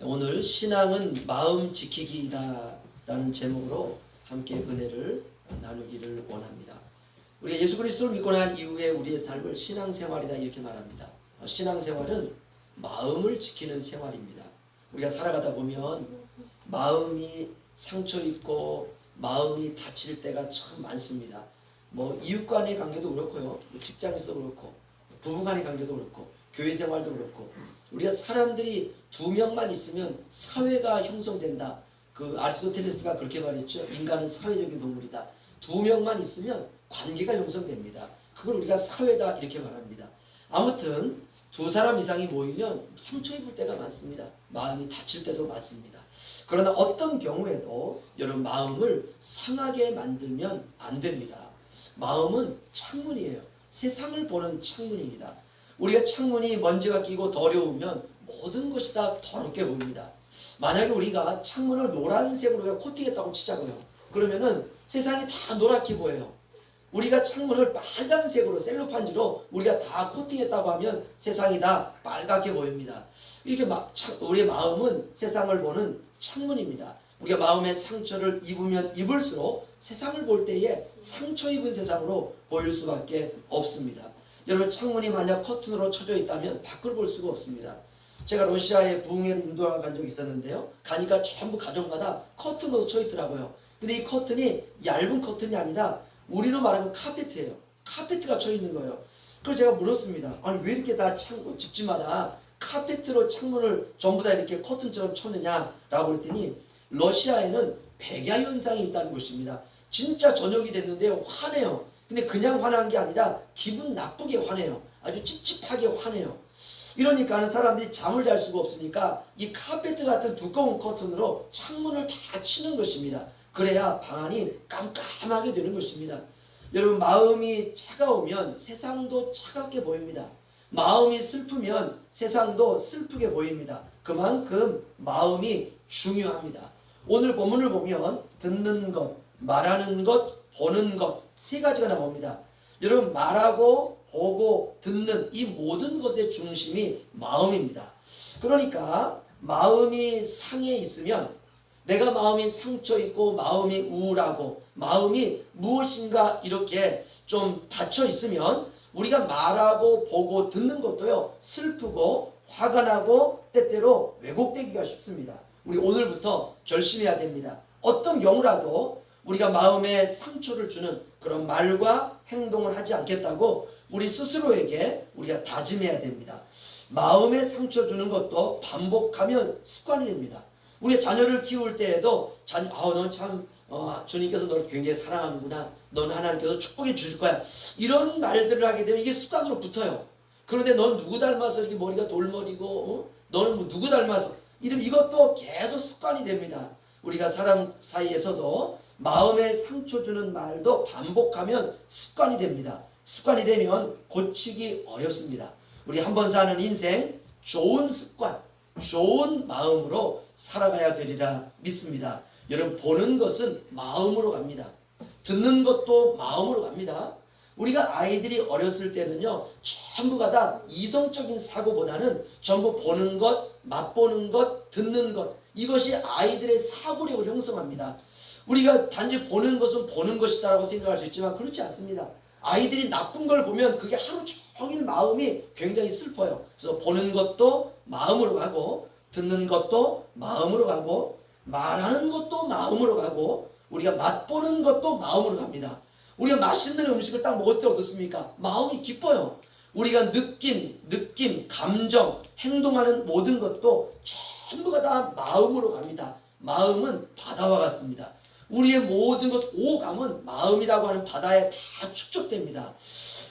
오늘 신앙은 마음 지키기이다 라는 제목으로 함께 은혜를 나누기를 원합니다. 우리가 예수 그리스도를 믿고 난 이후에 우리의 삶을 신앙생활이다 이렇게 말합니다. 신앙생활은 마음을 지키는 생활입니다. 우리가 살아가다 보면 마음이 상처 입고 마음이 다칠 때가 참 많습니다. 이웃 간의 관계도 그렇고요, 직장에서도 그렇고, 부부 간의 관계도 그렇고, 교회 생활도 그렇고, 우리가 사람들이 두 명만 있으면 사회가 형성된다. 아리스토텔레스가 그렇게 말했죠. 인간은 사회적인 동물이다. 두 명만 있으면 관계가 형성됩니다. 그걸 우리가 사회다 이렇게 말합니다. 아무튼 두 사람 이상이 모이면 상처 입을 때가 많습니다. 마음이 다칠 때도 많습니다. 그러나 어떤 경우에도 여러분 마음을 상하게 만들면 안 됩니다. 마음은 창문이에요. 세상을 보는 창문입니다. 우리가 창문이 먼지가 끼고 더러우면 모든 것이 다 더럽게 보입니다. 만약에 우리가 창문을 노란색으로 코팅했다고 치자고요. 그러면은 세상이 다 노랗게 보여요. 우리가 창문을 빨간색으로 셀로판지로 우리가 다 코팅했다고 하면 세상이 다 빨갛게 보입니다. 이렇게 우리의 마음은 세상을 보는 창문입니다. 우리가 마음의 상처를 입으면 입을수록 세상을 볼 때에 상처 입은 세상으로 보일 수밖에 없습니다. 여러분, 창문이 만약 커튼으로 쳐져 있다면 밖을 볼 수가 없습니다. 제가 러시아에 부흥회를 인도하러 간 적이 있었는데요. 가니까 전부 가정마다 커튼으로 쳐 있더라고요. 근데 이 커튼이 얇은 커튼이 아니라 우리로 말하면 카페트예요. 카페트가 쳐 있는 거예요. 그래서 제가 물었습니다. 아니 왜 이렇게 다 집집마다 카페트로 창문을 전부 다 이렇게 커튼처럼 쳤느냐라고 그랬더니 러시아에는 백야 현상이 있다는 것입니다. 진짜 저녁이 됐는데 화내요. 근데 그냥 화난 게 아니라 기분 나쁘게 화내요. 아주 찝찝하게 화내요. 이러니까 사람들이 잠을 잘 수가 없으니까 이 카페트 같은 두꺼운 커튼으로 창문을 다 치는 것입니다. 그래야 방 안이 깜깜하게 되는 것입니다. 여러분, 마음이 차가우면 세상도 차갑게 보입니다. 마음이 슬프면 세상도 슬프게 보입니다. 그만큼 마음이 중요합니다. 오늘 본문을 보면 듣는 것, 말하는 것, 보는 것 세 가지가 나옵니다. 여러분, 말하고 보고 듣는 이 모든 것의 중심이 마음입니다. 그러니까 마음이 상해 있으면, 내가 마음이 상처 있고 마음이 우울하고 마음이 무엇인가 이렇게 좀 닫혀 있으면 우리가 말하고 보고 듣는 것도요 슬프고 화가 나고 때때로 왜곡되기가 쉽습니다. 우리 오늘부터 결심해야 됩니다. 어떤 경우라도 우리가 마음에 상처를 주는 그런 말과 행동을 하지 않겠다고 우리 스스로에게 우리가 다짐해야 됩니다. 마음에 상처 주는 것도 반복하면 습관이 됩니다. 우리 자녀를 키울 때에도 넌 참 주님께서 너를 굉장히 사랑하는구나. 너는 하나님께서 축복해 주실 거야. 이런 말들을 하게 되면 이게 습관으로 붙어요. 그런데 넌 누구 닮아서 이렇게 머리가 돌머리고 너는 뭐 누구 닮아서 이것도 계속 습관이 됩니다. 우리가 사람 사이에서도 마음에 상처 주는 말도 반복하면 습관이 됩니다. 습관이 되면 고치기 어렵습니다. 우리 한번 사는 인생 좋은 습관, 좋은 마음으로 살아가야 되리라 믿습니다. 여러분, 보는 것은 마음으로 갑니다. 듣는 것도 마음으로 갑니다. 우리가 아이들이 어렸을 때는요 전부가 다 이성적인 사고보다는 전부 보는 것, 맛보는 것, 듣는 것, 이것이 아이들의 사고력을 형성합니다. 우리가 단지 보는 것은 보는 것이다라고 생각할 수 있지만 그렇지 않습니다. 아이들이 나쁜 걸 보면 그게 하루 종일 마음이 굉장히 슬퍼요. 그래서 보는 것도 마음으로 가고, 듣는 것도 마음으로 가고, 말하는 것도 마음으로 가고, 우리가 맛보는 것도 마음으로 갑니다. 우리가 맛있는 음식을 딱 먹을 때 어떻습니까? 마음이 기뻐요. 우리가 느낌, 감정, 행동하는 모든 것도 전부가 다 마음으로 갑니다. 마음은 바다와 같습니다. 우리의 모든 것, 오감은 마음이라고 하는 바다에 다 축적됩니다.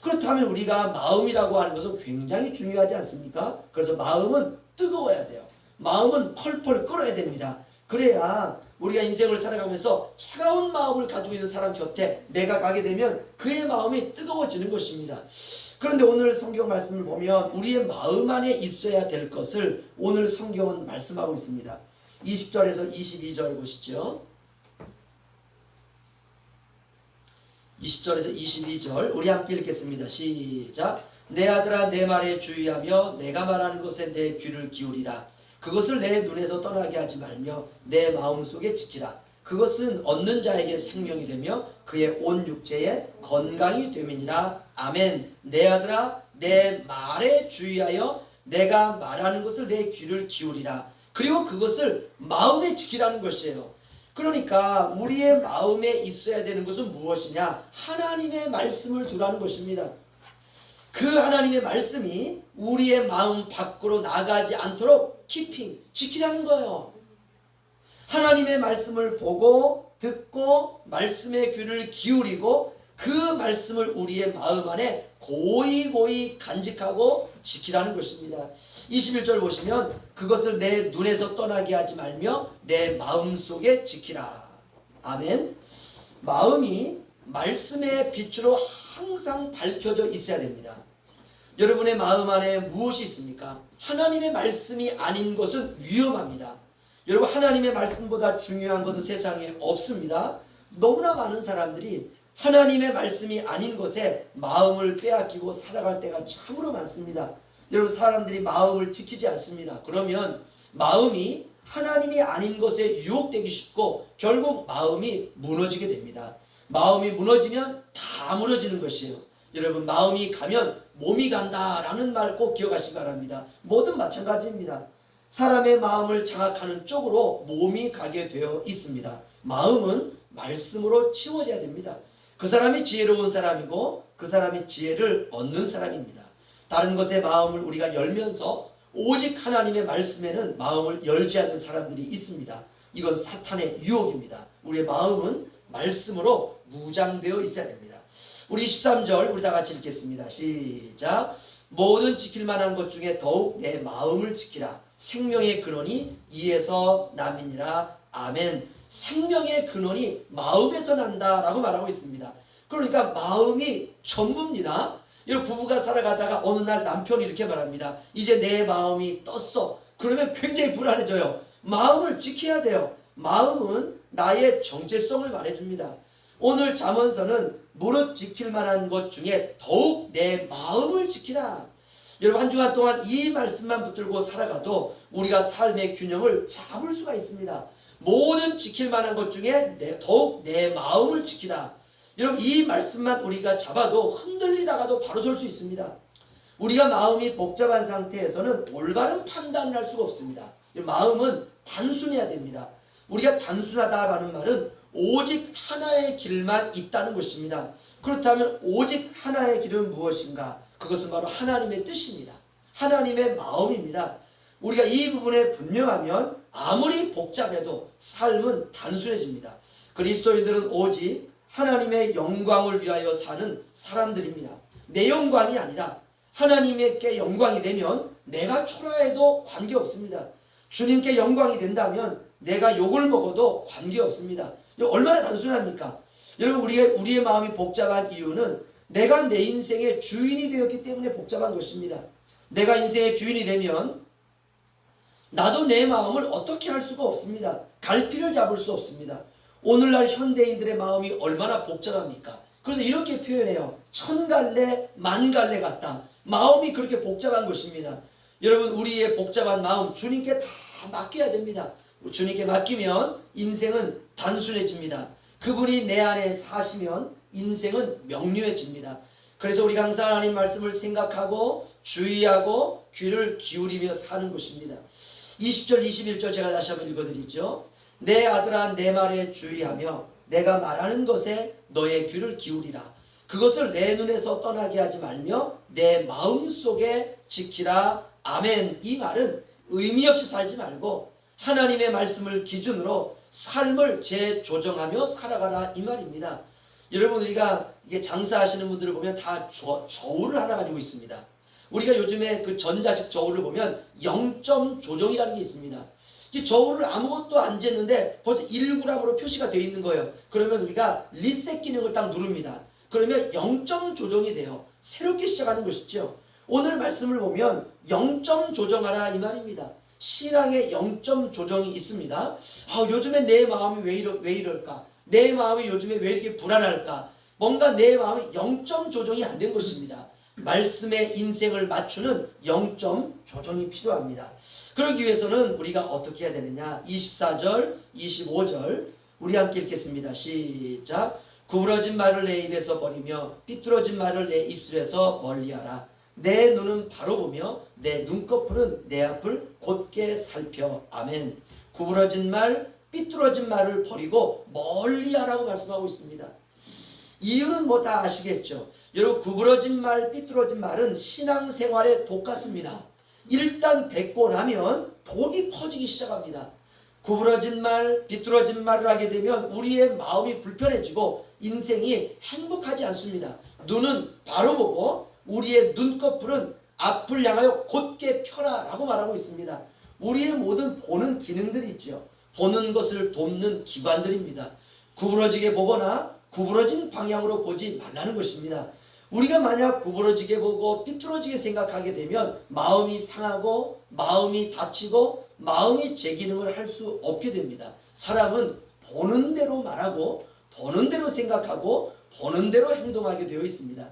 그렇다면 우리가 마음이라고 하는 것은 굉장히 중요하지 않습니까? 그래서 마음은 뜨거워야 돼요. 마음은 펄펄 끓어야 됩니다. 그래야 우리가 인생을 살아가면서 차가운 마음을 가지고 있는 사람 곁에 내가 가게 되면 그의 마음이 뜨거워지는 것입니다. 그런데 오늘 성경 말씀을 보면 우리의 마음 안에 있어야 될 것을 오늘 성경은 말씀하고 있습니다. 20절에서 22절 보시죠. 20절에서 22절 우리 함께 읽겠습니다. 시작. 내 아들아 내 말에 주의하며 내가 말하는 것에 내 귀를 기울이라. 그것을 내 눈에서 떠나게 하지 말며 내 마음속에 지키라. 그것은 얻는 자에게 생명이 되며 그의 온 육체에 건강이 됨이니라. 아멘. 내 아들아, 내 말에 주의하여 내가 말하는 것을 내 귀를 기울이라. 그리고 그것을 마음에 지키라는 것이에요. 그러니까 우리의 마음에 있어야 되는 것은 무엇이냐? 하나님의 말씀을 두라는 것입니다. 그 하나님의 말씀이 우리의 마음 밖으로 나가지 않도록 키핑, 지키라는 거예요. 하나님의 말씀을 보고 듣고 말씀의 귀를 기울이고 그 말씀을 우리의 마음 안에 고이 간직하고 지키라는 것입니다. 21절 보시면 그것을 내 눈에서 떠나게 하지 말며 내 마음속에 지키라. 아멘. 마음이 말씀의 빛으로 항상 밝혀져 있어야 됩니다. 여러분의 마음 안에 무엇이 있습니까? 하나님의 말씀이 아닌 것은 위험합니다. 여러분, 하나님의 말씀보다 중요한 것은 세상에 없습니다. 너무나 많은 사람들이 하나님의 말씀이 아닌 것에 마음을 빼앗기고 살아갈 때가 참으로 많습니다. 여러분, 사람들이 마음을 지키지 않습니다. 그러면 마음이 하나님이 아닌 것에 유혹되기 쉽고 결국 마음이 무너지게 됩니다. 마음이 무너지면 다 무너지는 것이에요. 여러분, 마음이 가면 몸이 간다라는 말 꼭 기억하시기 바랍니다. 뭐든 마찬가지입니다. 사람의 마음을 장악하는 쪽으로 몸이 가게 되어 있습니다. 마음은 말씀으로 채워져야 됩니다. 그 사람이 지혜로운 사람이고 그 사람이 지혜를 얻는 사람입니다. 다른 것에 마음을 우리가 열면서 오직 하나님의 말씀에는 마음을 열지 않는 사람들이 있습니다. 이건 사탄의 유혹입니다. 우리의 마음은 말씀으로 무장되어 있어야 됩니다. 우리 13절 우리 다 같이 읽겠습니다. 시작. 모든 지킬 만한 것 중에 더욱 내 마음을 지키라. 생명의 근원이 이에서 남이니라. 아멘. 생명의 근원이 마음에서 난다라고 말하고 있습니다. 그러니까 마음이 전부입니다. 여러분, 부부가 살아가다가 어느 날 남편이 이렇게 말합니다. 이제 내 마음이 떴어. 그러면 굉장히 불안해져요. 마음을 지켜야 돼요. 마음은 나의 정체성을 말해줍니다. 오늘 잠언서는 무릇 지킬 만한 것 중에 더욱 내 마음을 지키라. 여러분, 한 주간 동안 이 말씀만 붙들고 살아가도 우리가 삶의 균형을 잡을 수가 있습니다. 모든 지킬 만한 것 중에 더욱 내 마음을 지키라. 여러분, 이 말씀만 우리가 잡아도 흔들리다가도 바로 설 수 있습니다. 우리가 마음이 복잡한 상태에서는 올바른 판단을 할 수가 없습니다. 마음은 단순해야 됩니다. 우리가 단순하다라는 말은 오직 하나의 길만 있다는 것입니다. 그렇다면 오직 하나의 길은 무엇인가? 그것은 바로 하나님의 뜻입니다. 하나님의 마음입니다. 우리가 이 부분에 분명하면 아무리 복잡해도 삶은 단순해집니다. 그리스도인들은 오직 하나님의 영광을 위하여 사는 사람들입니다. 내 영광이 아니라 하나님께 영광이 되면 내가 초라해도 관계없습니다. 주님께 영광이 된다면 내가 욕을 먹어도 관계없습니다. 얼마나 단순합니까? 여러분, 우리의 마음이 복잡한 이유는 내가 내 인생의 주인이 되었기 때문에 복잡한 것입니다. 내가 인생의 주인이 되면 나도 내 마음을 어떻게 할 수가 없습니다. 갈피를 잡을 수 없습니다. 오늘날 현대인들의 마음이 얼마나 복잡합니까? 그래서 이렇게 표현해요. 천갈래 만갈래 같다. 마음이 그렇게 복잡한 것입니다. 여러분, 우리의 복잡한 마음 주님께 다 맡겨야 됩니다. 주님께 맡기면 인생은 단순해집니다. 그분이 내 안에 사시면 인생은 명료해집니다. 그래서 우리가 항상 하나님 말씀을 생각하고 주의하고 귀를 기울이며 사는 것입니다. 20절 21절 제가 다시 한번 읽어드리죠. 내 아들아, 내 말에 주의하며 내가 말하는 것에 너의 귀를 기울이라. 그것을 내 눈에서 떠나게 하지 말며 내 마음속에 지키라. 아멘. 이 말은 의미 없이 살지 말고 하나님의 말씀을 기준으로 삶을 재조정하며 살아가라, 이 말입니다. 여러분, 우리가 이게 장사하시는 분들을 보면 다 저울을 하나 가지고 있습니다. 우리가 요즘에 그 전자식 저울을 보면 0점 조정이라는 게 있습니다. 이 저울을 아무것도 안 쟀는데 벌써 1g으로 표시가 되어 있는 거예요. 그러면 우리가 리셋 기능을 딱 누릅니다. 그러면 0점 조정이 돼요. 새롭게 시작하는 것이죠. 오늘 말씀을 보면 0점 조정하라, 이 말입니다. 신앙에 0점 조정이 있습니다. 요즘에 내 마음이 왜 이럴까? 내 마음이 요즘에 왜 이렇게 불안할까? 뭔가 내 마음이 0점 조정이 안 된 것입니다. 말씀의 인생을 맞추는 0점 조정이 필요합니다. 그러기 위해서는 우리가 어떻게 해야 되느냐? 24절, 25절 우리 함께 읽겠습니다. 시작. 구부러진 말을 내 입에서 버리며 삐뚤어진 말을 내 입술에서 멀리하라. 내 눈은 바로 보며 내 눈꺼풀은 내 앞을 곧게 살펴. 아멘. 구부러진 말, 삐뚤어진 말을 버리고 멀리하라고 말씀하고 있습니다. 이유는 뭐 다 아시겠죠? 여러분, 구부러진 말, 삐뚤어진 말은 신앙생활의 독 같습니다. 일단 뱉고 나면 독이 퍼지기 시작합니다. 구부러진 말, 비뚤어진 말을 하게 되면 우리의 마음이 불편해지고 인생이 행복하지 않습니다. 눈은 바로 보고 우리의 눈꺼풀은 앞을 향하여 곧게 펴라 라고 말하고 있습니다. 우리의 모든 보는 기능들이 있죠. 보는 것을 돕는 기관들입니다. 구부러지게 보거나 구부러진 방향으로 보지 말라는 것입니다. 우리가 만약 구부러지게 보고 삐뚤어지게 생각하게 되면 마음이 상하고 마음이 다치고 마음이 제 기능을 할 수 없게 됩니다. 사람은 보는 대로 말하고 보는 대로 생각하고 보는 대로 행동하게 되어 있습니다.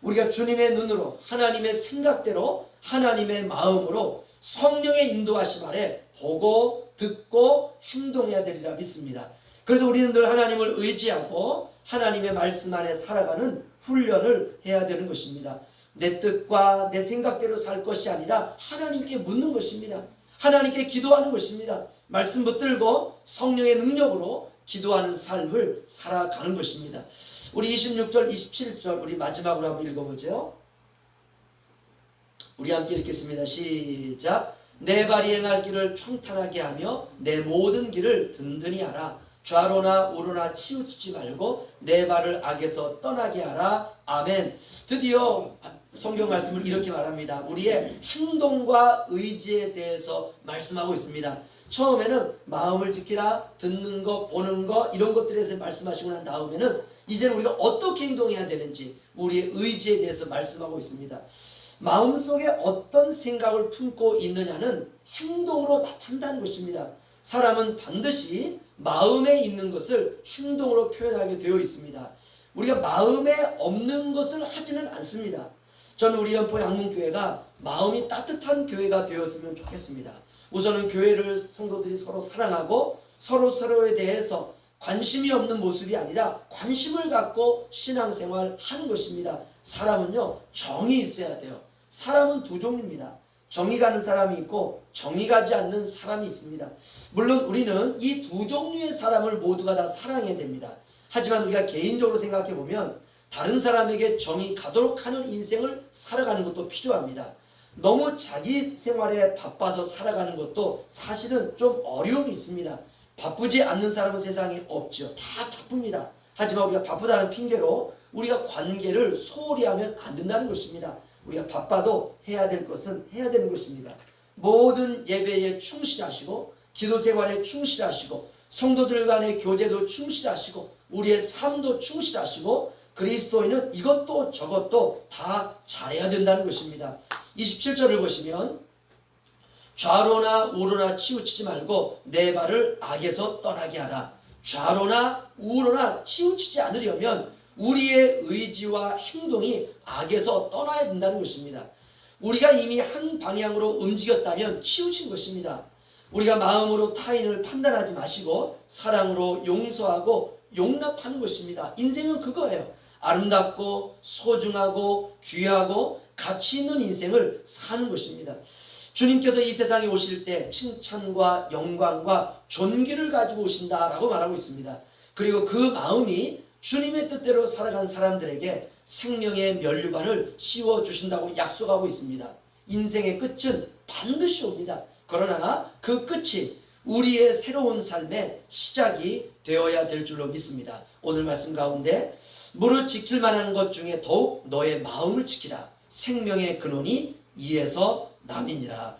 우리가 주님의 눈으로 하나님의 생각대로 하나님의 마음으로 성령의 인도하심 아래 보고 듣고 행동해야 되리라 믿습니다. 그래서 우리는 늘 하나님을 의지하고 하나님의 말씀 안에 살아가는 훈련을 해야 되는 것입니다. 내 뜻과 내 생각대로 살 것이 아니라 하나님께 묻는 것입니다. 하나님께 기도하는 것입니다. 말씀 붙들고 성령의 능력으로 기도하는 삶을 살아가는 것입니다. 우리 26절, 27절 우리 마지막으로 한번 읽어보죠. 우리 함께 읽겠습니다. 시작. 내 발이 행할 길을 평탄하게 하며 내 모든 길을 든든히 하라. 좌로나 우로나 치우치지 말고 내 발을 악에서 떠나게 하라. 아멘. 드디어 성경 말씀을 이렇게 말합니다. 우리의 행동과 의지에 대해서 말씀하고 있습니다. 처음에는 마음을 지키라, 듣는 거, 보는 거 이런 것들에 대해서 말씀하시고 난 다음에는 이제는 우리가 어떻게 행동해야 되는지 우리의 의지에 대해서 말씀하고 있습니다. 마음속에 어떤 생각을 품고 있느냐는 행동으로 나타난다는 것입니다. 사람은 반드시 마음에 있는 것을 행동으로 표현하게 되어 있습니다. 우리가 마음에 없는 것을 하지는 않습니다. 저는 우리 연포 양문교회가 마음이 따뜻한 교회가 되었으면 좋겠습니다. 우선은 교회를 성도들이 서로 사랑하고 서로에 대해서 관심이 없는 모습이 아니라 관심을 갖고 신앙생활 하는 것입니다. 사람은요, 정이 있어야 돼요. 사람은 두 종류입니다. 정이 가는 사람이 있고 정이 가지 않는 사람이 있습니다. 물론 우리는 이 두 종류의 사람을 모두가 다 사랑해야 됩니다. 하지만 우리가 개인적으로 생각해 보면 다른 사람에게 정이 가도록 하는 인생을 살아가는 것도 필요합니다. 너무 자기 생활에 바빠서 살아가는 것도 사실은 좀 어려움이 있습니다. 바쁘지 않는 사람은 세상에 없죠. 다 바쁩니다. 하지만 우리가 바쁘다는 핑계로 우리가 관계를 소홀히 하면 안 된다는 것입니다. 우리가 바빠도 해야 될 것은 해야 되는 것입니다. 모든 예배에 충실하시고 기도 생활에 충실하시고 성도들 간의 교제도 충실하시고 우리의 삶도 충실하시고 그리스도인은 이것도 저것도 다 잘해야 된다는 것입니다. 27절을 보시면 좌로나 우로나 치우치지 말고 내 발을 악에서 떠나게 하라. 좌로나 우로나 치우치지 않으려면 우리의 의지와 행동이 악에서 떠나야 된다는 것입니다. 우리가 이미 한 방향으로 움직였다면 치우친 것입니다. 우리가 마음으로 타인을 판단하지 마시고 사랑으로 용서하고 용납하는 것입니다. 인생은 그거예요. 아름답고 소중하고 귀하고 가치 있는 인생을 사는 것입니다. 주님께서 이 세상에 오실 때 칭찬과 영광과 존귀를 가지고 오신다라고 말하고 있습니다. 그리고 그 마음이 주님의 뜻대로 살아간 사람들에게 생명의 면류관을 씌워주신다고 약속하고 있습니다. 인생의 끝은 반드시 옵니다. 그러나 그 끝이 우리의 새로운 삶의 시작이 되어야 될 줄로 믿습니다. 오늘 말씀 가운데 무릇 지킬 만한 것 중에 더욱 너의 마음을 지키라. 생명의 근원이 이에서 남이니라.